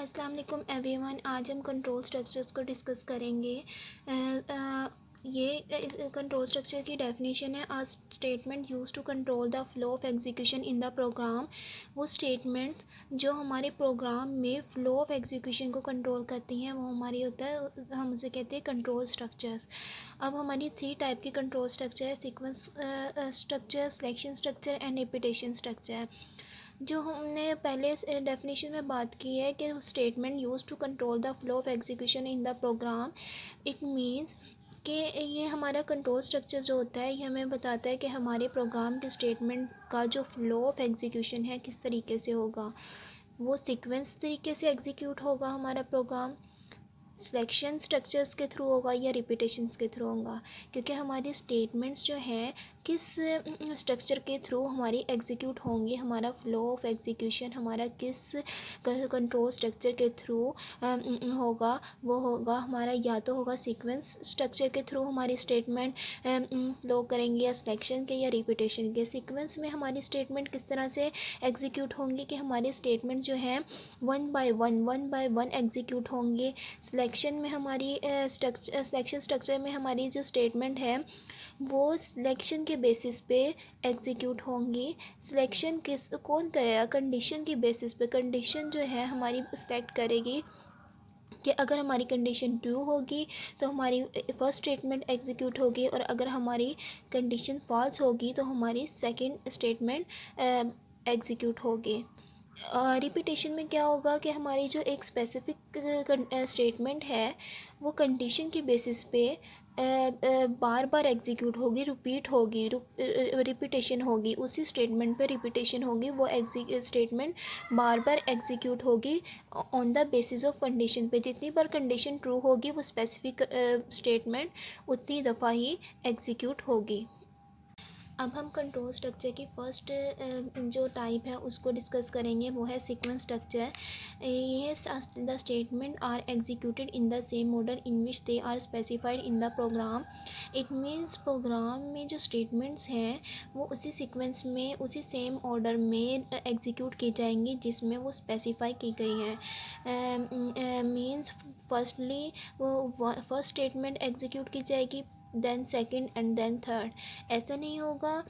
अस्सलाम वालेकुम एवरीवन। आज हम कंट्रोल स्ट्रक्चर्स को डिस्कस करेंगे। ये कंट्रोल स्ट्रक्चर की डेफिनेशन है, a statement use to control the flow of execution in the program. वो स्टेटमेंट जो हमारे प्रोग्राम में फ़्लो ऑफ एग्जीक्यूशन को कंट्रोल करती हैं वो हमारी होता है, हम उसे कहते हैं कंट्रोल स्ट्रक्चर्स। अब हमारी 3 टाइप की कंट्रोल स्ट्रक्चर है: sequence structure, selection structure and repetition structure. जो हमने पहले डेफिनेशन में बात की है कि statement use to control the flow of execution in the program, it means कि ये हमारा कंट्रोल स्ट्रक्चर जो होता है ये हमें बताता है कि हमारे प्रोग्राम के स्टेटमेंट का जो फ्लो ऑफ एग्जीक्यूशन है किस तरीके से होगा। वो सीक्वेंस तरीके से एग्जीक्यूट होगा हमारा प्रोग्राम, सिलेक्शन स्ट्रक्चर्स के थ्रू होगा या रिपीटेशंस के थ्रू होगा, क्योंकि हमारी स्टेटमेंट्स जो हैं किस स्ट्रक्चर के थ्रू हमारी एग्जीक्यूट होंगी, हमारा फ़्लो ऑफ एग्जीक्यूशन हमारा किस कंट्रोल स्ट्रक्चर के थ्रू होगा। वो होगा हमारा या तो होगा सीक्वेंस स्ट्रक्चर के थ्रू हमारी स्टेटमेंट फ़्लो करेंगे, या सिलेक्शन के या रिपीटेशन के। सीक्वेंस में हमारी स्टेटमेंट किस तरह से एग्जीक्यूट होंगी कि हमारी स्टेटमेंट जो है वन बाय वन एग्जीक्यूट होंगे। सिलेक्शन में हमारी सिलेक्शन स्ट्रक्चर में हमारी जो स्टेटमेंट है वो सिलेक्शन के बेसिस पे एग्जीक्यूट होंगी। सिलेक्शन किस कौन करेगा? कंडीशन की बेसिस पे। कंडीशन जो है हमारी सिलेक्ट करेगी कि अगर हमारी कंडीशन ट्रू होगी तो हमारी फर्स्ट स्टेटमेंट एग्जीक्यूट होगी, और अगर हमारी कंडीशन फॉल्स होगी तो हमारी सेकंड स्टेटमेंट एग्जीक्यूट होगी। रिपीटेशन में क्या होगा कि हमारी जो एक स्पेसिफिक स्टेटमेंट है वो कंडीशन की बेसिस पे बार बार एग्जीक्यूट होगी, रिपीट होगी, रिपीटेशन होगी, उसी स्टेटमेंट पे रिपीटेशन होगी। वो स्टेटमेंट बार बार एग्जीक्यूट होगी on the basis of condition पे। जितनी बार कंडीशन ट्रू होगी वो स्पेसिफिक स्टेटमेंट उतनी दफ़ा ही एग्जीक्यूट होगी। अब हम कंट्रोल स्ट्रक्चर की फ़र्स्ट जो टाइप है उसको डिस्कस करेंगे, वो है सीक्वेंस स्ट्रक्चर। ये the statement are executed in the same order in which they are specified in the program. It means program में जो स्टेटमेंट्स हैं वो उसी सीक्वेंस में उसी सेम ऑर्डर में एग्जीक्यूट की जाएंगी जिसमें वो स्पेसिफाई की गई हैं। मीन्स फर्स्टली वो फर्स्ट स्टेटमेंट एग्जीक्यूट की जाएगी, then second and then third. ऐसा नहीं होगा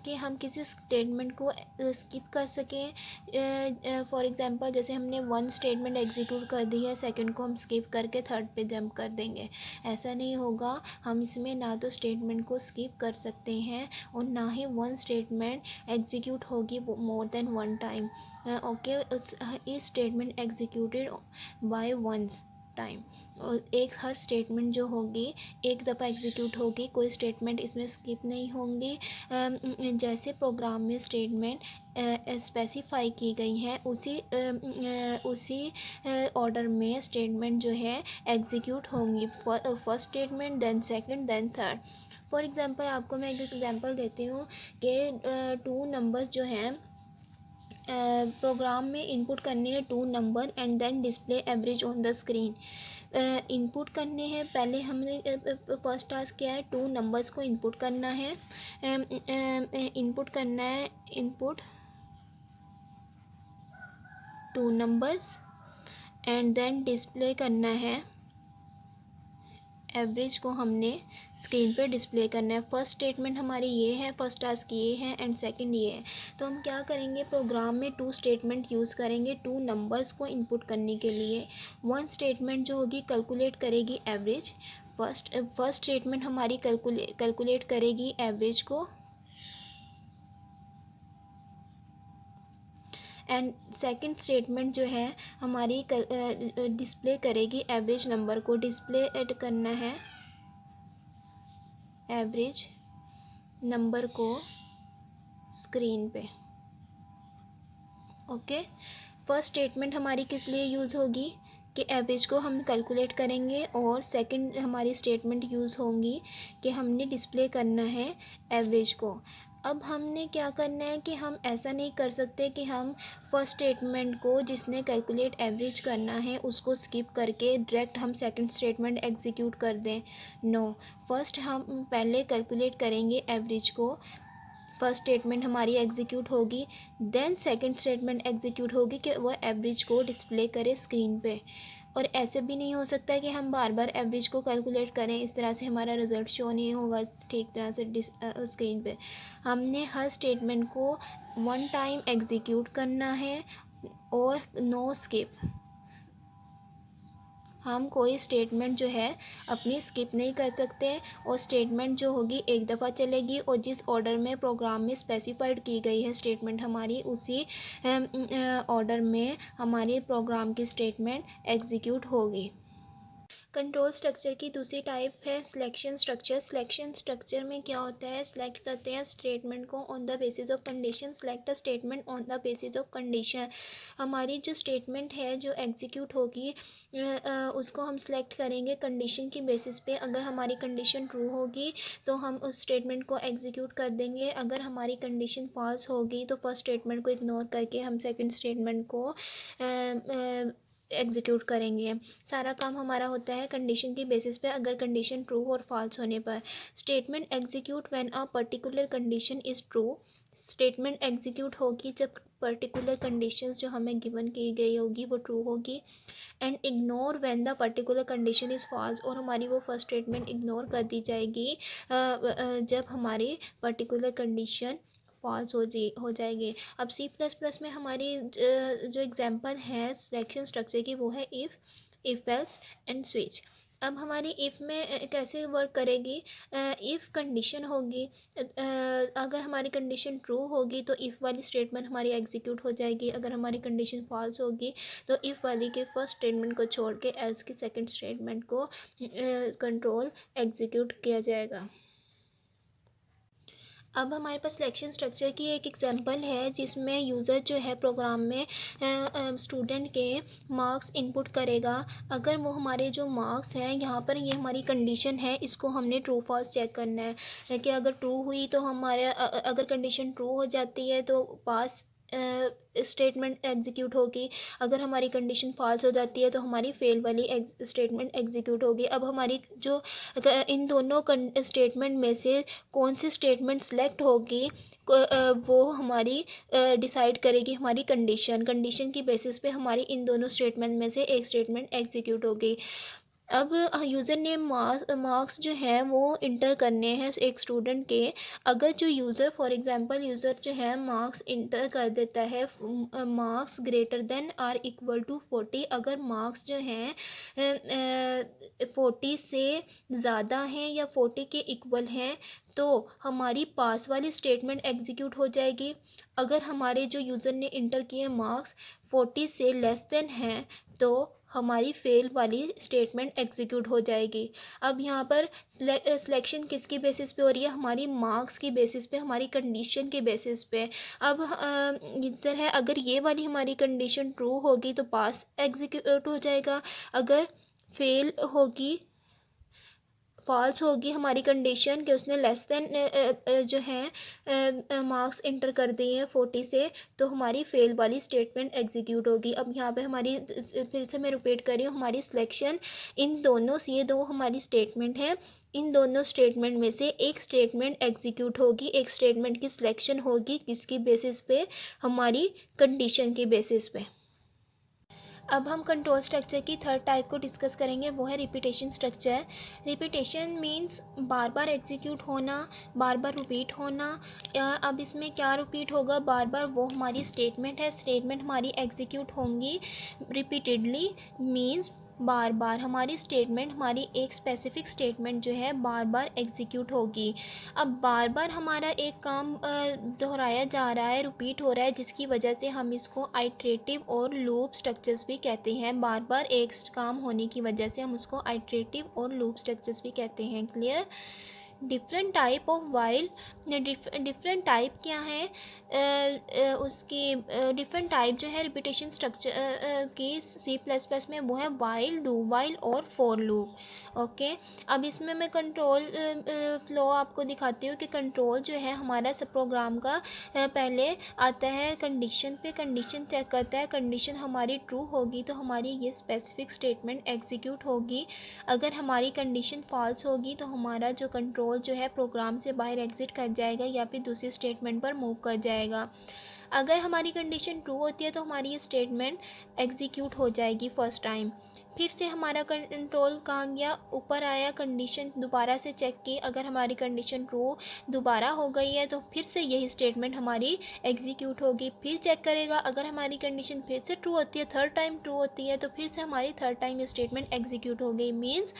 कि हम किसी स्टेटमेंट को स्किप कर सकें। फॉर एग्जांपल जैसे हमने वन स्टेटमेंट एग्जीक्यूट कर दी है, सेकंड को हम स्किप करके थर्ड पे जंप कर देंगे। ऐसा नहीं होगा। हम इसमें ना तो स्टेटमेंट को स्किप कर सकते हैं और ना ही वन स्टेटमेंट एग्जीक्यूट होगी more than one time. Okay, इस statement executed by once time. और एक हर स्टेटमेंट जो होगी एक दफ़ा एग्जीक्यूट होगी, कोई स्टेटमेंट इसमें स्किप नहीं होंगी। जैसे प्रोग्राम में स्टेटमेंट स्पेसिफाई की गई हैं उसी ऑर्डर में स्टेटमेंट जो है एग्जीक्यूट होंगी। First statement, then second, then third. For example आपको मैं एक एग्ज़ाम्पल देती हूँ कि 2 नंबर्स जो हैं प्रोग्राम में इनपुट करने हैं 2 number and then display average on the screen. Input करने हैं, पहले हमने फर्स्ट टास्क किया है 2 नंबर्स को इनपुट करना है। इनपुट करना है, input 2 numbers and then display करना है, एवरेज को हमने स्क्रीन पे डिस्प्ले करना है। फर्स्ट स्टेटमेंट हमारी ये है, फर्स्ट टास्क ये है एंड सेकंड ये है। तो हम क्या करेंगे, प्रोग्राम में 2 स्टेटमेंट यूज़ करेंगे 2 नंबर्स को इनपुट करने के लिए। वन स्टेटमेंट जो होगी कैलकुलेट करेगी एवरेज। फर्स्ट स्टेटमेंट हमारी कैलकुलेट करेगी एवरेज को, एंड सेकंड स्टेटमेंट जो है हमारी डिस्प्ले करेगी एवरेज नंबर को। डिस्प्ले ऐड करना है एवरेज नंबर को स्क्रीन पे। ओके, फर्स्ट स्टेटमेंट हमारी किस लिए यूज़ होगी कि एवरेज को हम कैलकुलेट करेंगे, और सेकंड हमारी स्टेटमेंट यूज़ होंगी कि हमने डिस्प्ले करना है एवरेज को। अब हमने क्या करना है कि हम ऐसा नहीं कर सकते कि हम फर्स्ट स्टेटमेंट को जिसने कैलकुलेट एवरेज करना है उसको स्किप करके डायरेक्ट हम सेकंड स्टेटमेंट एग्जीक्यूट कर दें। नो, फर्स्ट हम पहले कैलकुलेट करेंगे एवरेज को, फर्स्ट स्टेटमेंट हमारी एग्जीक्यूट होगी, देन सेकंड स्टेटमेंट एग्जीक्यूट होगी कि वह एवरेज को डिस्प्ले करे स्क्रीन पे। और ऐसे भी नहीं हो सकता है कि हम बार बार एवरेज को कैलकुलेट करें, इस तरह से हमारा रिज़ल्ट शो नहीं होगा ठीक तरह से स्क्रीन पे। हमने हर स्टेटमेंट को वन टाइम एग्जीक्यूट करना है और नो स्किप। हम कोई स्टेटमेंट जो है अपनी स्किप नहीं कर सकते, और स्टेटमेंट जो होगी एक दफ़ा चलेगी और जिस ऑर्डर में प्रोग्राम में स्पेसिफाइड की गई है स्टेटमेंट हमारी, उसी ऑर्डर में हमारी प्रोग्राम की स्टेटमेंट एग्जीक्यूट होगी। कंट्रोल स्ट्रक्चर की दूसरी टाइप है सिलेक्शन स्ट्रक्चर। सिलेक्शन स्ट्रक्चर में क्या होता है, सिलेक्ट करते हैं स्टेटमेंट को on the basis of condition. Select a statement on the basis of condition. हमारी जो स्टेटमेंट है जो एग्जीक्यूट होगी उसको हम सिलेक्ट करेंगे कंडीशन की बेसिस पे। अगर हमारी कंडीशन ट्रू होगी तो हम उस स्टेटमेंट को एग्जीक्यूट कर देंगे, अगर हमारी कंडीशन फॉल्स होगी तो फर्स्ट स्टेटमेंट को इग्नोर करके हम सेकंड स्टेटमेंट को एग्जीक्यूट करेंगे। सारा काम हमारा होता है कंडीशन की बेसिस पे, अगर कंडीशन ट्रू और फॉल्स होने पर। Statement execute when a particular condition is true. Statement execute होगी जब पर्टिकुलर कंडीशंस जो हमें गिवन की गई होगी वो ट्रू होगी। And ignore when the particular condition is false, और हमारी वो फर्स्ट स्टेटमेंट इग्नोर कर दी जाएगी जब हमारी पर्टिकुलर कंडीशन फॉल्स हो जाएगी। अब सी प्लस प्लस में हमारी जो एग्जांपल है सिलेक्शन स्ट्रक्चर की वो है इफ़ एल्स एंड स्विच। अब हमारी इफ़ में कैसे वर्क करेगी, इफ़ कंडीशन होगी, अगर हमारी कंडीशन ट्रू होगी तो इफ़ वाली स्टेटमेंट हमारी एग्जीक्यूट हो जाएगी, अगर हमारी कंडीशन फॉल्स होगी तो इफ़ वाली के फर्स्ट स्टेटमेंट को छोड़ के एल्स की सेकंड स्टेटमेंट को कंट्रोल एग्जीक्यूट किया जाएगा। अब हमारे पास सिलेक्शन स्ट्रक्चर की एक एग्जांपल है जिसमें यूज़र जो है प्रोग्राम में स्टूडेंट के मार्क्स इनपुट करेगा। अगर वो हमारे जो मार्क्स हैं यहाँ पर ये हमारी कंडीशन है, इसको हमने ट्रू फॉल्स चेक करना है कि अगर ट्रू हुई तो हमारे अगर कंडीशन ट्रू हो जाती है तो पास स्टेटमेंट एग्जीक्यूट होगी, अगर हमारी कंडीशन फॉल्स हो जाती है तो हमारी फेल वाली स्टेटमेंट एग्जीक्यूट होगी। अब हमारी जो इन दोनों स्टेटमेंट में से कौन सी स्टेटमेंट सेलेक्ट होगी वो हमारी डिसाइड करेगी हमारी कंडीशन की बेसिस पे हमारी इन दोनों स्टेटमेंट में से एक स्टेटमेंट एग्जीक्यूट होगी। अब यूज़र नेम मार्क्स जो हैं वो इंटर करने हैं एक स्टूडेंट के। अगर जो यूज़र फॉर एग्जांपल यूज़र जो है मार्क्स इंटर कर देता है marks greater than or equal to 40, अगर मार्क्स जो हैं 40 से ज़्यादा हैं या 40 के इक्वल हैं तो हमारी पास वाली स्टेटमेंट एग्जीक्यूट हो जाएगी। अगर हमारे जो यूज़र ने इंटर किए मार्क्स 40 से लेस देन हैं तो हमारी फेल वाली स्टेटमेंट एग्जीक्यूट हो जाएगी। अब यहाँ पर सिलेक्शन किसकी बेसिस पे हो रही है, हमारी मार्क्स की बेसिस पे, हमारी कंडीशन के बेसिस पे। अब इधर है अगर ये वाली हमारी कंडीशन ट्रू होगी तो पास एग्जीक्यूट हो जाएगा, अगर फेल होगी फॉल्स होगी हमारी कंडीशन कि उसने लेस देन जो है मार्क्स इंटर कर दिए हैं 40 से तो हमारी फेल वाली स्टेटमेंट एग्जीक्यूट होगी। अब यहाँ पे हमारी फिर से मैं रिपीट कर रही हूँ, हमारी सिलेक्शन इन दोनों से, ये दो हमारी स्टेटमेंट हैं, इन दोनों स्टेटमेंट में से एक स्टेटमेंट एग्जीक्यूट होगी, एक स्टेटमेंट की सिलेक्शन होगी किसकी बेसिस पे, हमारी कंडीशन की बेसिस पे। अब हम कंट्रोल स्ट्रक्चर की थर्ड टाइप को डिस्कस करेंगे, वो है रिपीटेशन स्ट्रक्चर। रिपीटेशन मींस बार बार एग्जीक्यूट होना, बार बार रिपीट होना। अब इसमें क्या रिपीट होगा, बार बार वो हमारी स्टेटमेंट है, स्टेटमेंट हमारी एग्जीक्यूट होंगी रिपीटेडली, मींस बार बार हमारी स्टेटमेंट, हमारी एक स्पेसिफिक स्टेटमेंट जो है बार बार एग्जीक्यूट होगी। अब बार बार हमारा एक काम दोहराया जा रहा है, रिपीट हो रहा है, जिसकी वजह से हम इसको आइटरेटिव और लूप स्ट्रक्चर्स भी कहते हैं। बार बार एक काम होने की वजह से हम उसको आइटरेटिव और लूप स्ट्रक्चर्स भी कहते हैं। Clear. Different type of while, different type क्या है उसकी डिफरेंट टाइप जो है रिपीटेशन स्ट्रक्चर की सी प्लस प्लस में वो है वाइल, डू वाइल और फॉर लूप। ओके। अब इसमें मैं कंट्रोल फ्लो आपको दिखाती हूँ कि कंट्रोल जो है हमारा सब प्रोग्राम का पहले आता है कंडीशन पे, कंडीशन चेक करता है, कंडीशन हमारी ट्रू होगी तो हमारी ये स्पेसिफिक स्टेटमेंट एग्जीक्यूट होगी, अगर हमारी कंडीशन फॉल्स होगी तो हमारा जो कंट्रोल कंट्रोल जो है प्रोग्राम से बाहर एग्ज़िट कर जाएगा या फिर दूसरी स्टेटमेंट पर मूव कर जाएगा। अगर हमारी कंडीशन ट्रू होती है तो हमारी ये स्टेटमेंट एग्जीक्यूट हो जाएगी फर्स्ट टाइम। फिर से हमारा कंट्रोल कहाँ गया, ऊपर आया, कंडीशन दोबारा से चेक की, अगर हमारी कंडीशन ट्रू दोबारा हो गई है तो फिर से यही स्टेटमेंट हमारी एग्जीक्यूट होगी। फिर चेक करेगा, अगर हमारी कंडीशन फिर से ट्रू होती है, थर्ड टाइम ट्रू होती है, तो फिर से हमारी थर्ड टाइम ये स्टेटमेंट एग्जीक्यूट हो गई। मीन्स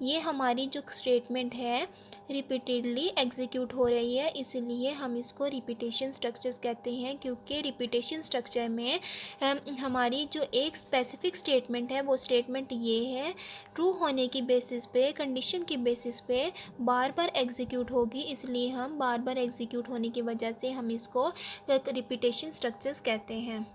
ये हमारी जो स्टेटमेंट है रिपीटेडली एग्जीक्यूट हो रही है, इसलिए हम इसको रिपीटेशन स्ट्रक्चर्स कहते हैं। क्योंकि रिपीटेशन स्ट्रक्चर में हमारी जो एक स्पेसिफिक स्टेटमेंट है वो स्टेटमेंट ये है, ट्रू होने की बेसिस पे, कंडीशन की बेसिस पे बार बार एग्जीक्यूट होगी, इसलिए हम बार बार एग्जीक्यूट होने की वजह से हम इसको रिपीटेशन स्ट्रक्चर्स कहते हैं।